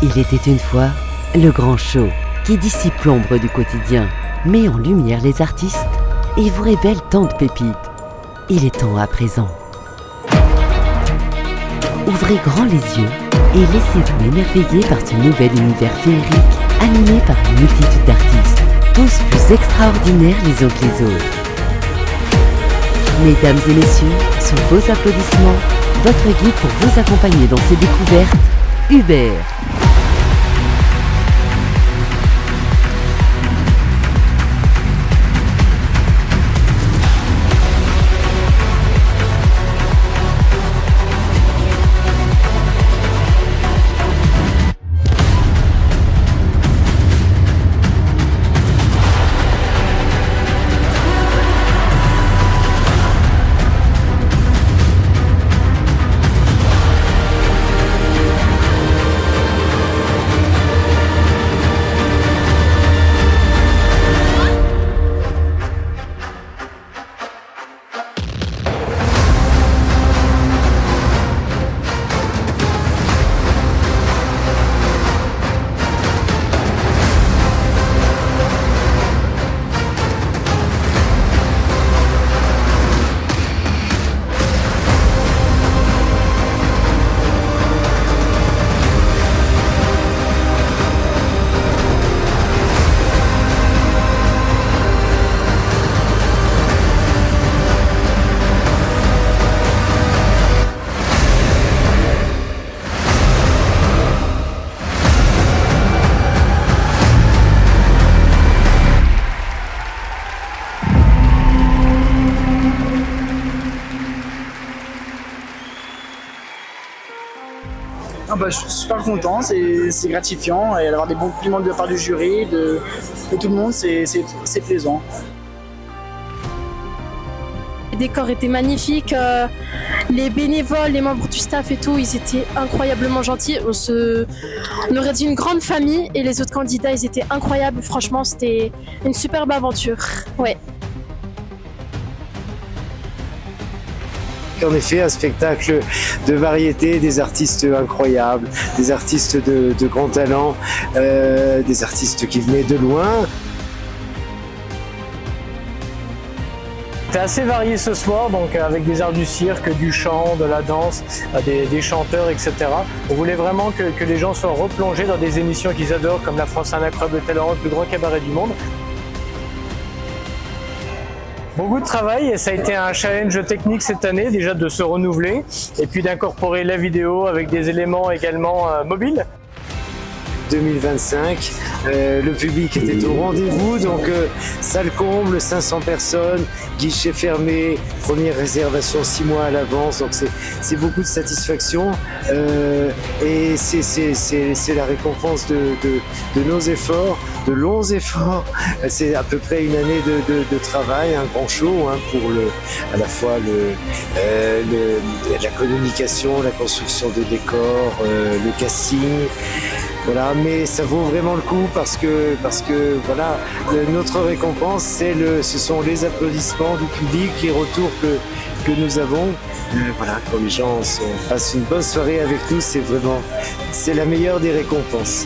Il était une fois le grand show qui dissipe l'ombre du quotidien, met en lumière les artistes et vous révèle tant de pépites. Il est temps à présent. Ouvrez grand les yeux et laissez-vous émerveiller par ce nouvel univers féerique animé par une multitude d'artistes, tous plus extraordinaires les uns que les autres. Mesdames et messieurs, sous vos applaudissements, votre guide pour vous accompagner dans ces découvertes, Hubert. Je suis super content, c'est gratifiant et avoir des bons compliments de la part du jury, de tout le monde, c'est plaisant. Les décors étaient magnifiques, les bénévoles, les membres du staff et tout, ils étaient incroyablement gentils. On aurait dit une grande famille et les autres candidats, ils étaient incroyables. Franchement, c'était une superbe aventure. Ouais. En effet, un spectacle de variété, des artistes incroyables, des artistes de grand talent, des artistes qui venaient de loin. C'était assez varié ce soir, donc avec des arts du cirque, du chant, de la danse, des chanteurs, etc. On voulait vraiment que les gens soient replongés dans des émissions qu'ils adorent, comme La France a un incroyable talent, le plus grand cabaret du monde. Beaucoup de travail et ça a été un challenge technique cette année, déjà de se renouveler et puis d'incorporer la vidéo avec des éléments également mobiles. 2025, le public était au rendez-vous, donc salle comble, 500 personnes, guichet fermé, première réservation 6 mois à l'avance, donc c'est beaucoup de satisfaction et c'est la récompense de nos efforts, de longs efforts. C'est à peu près une année de travail, un grand show pour à la fois la communication, la construction de décors, le casting. Voilà, mais ça vaut vraiment le coup parce que voilà, notre récompense, ce sont les applaudissements du public, les retours que nous avons. Voilà, quand les gens passent une bonne soirée avec nous, c'est la meilleure des récompenses.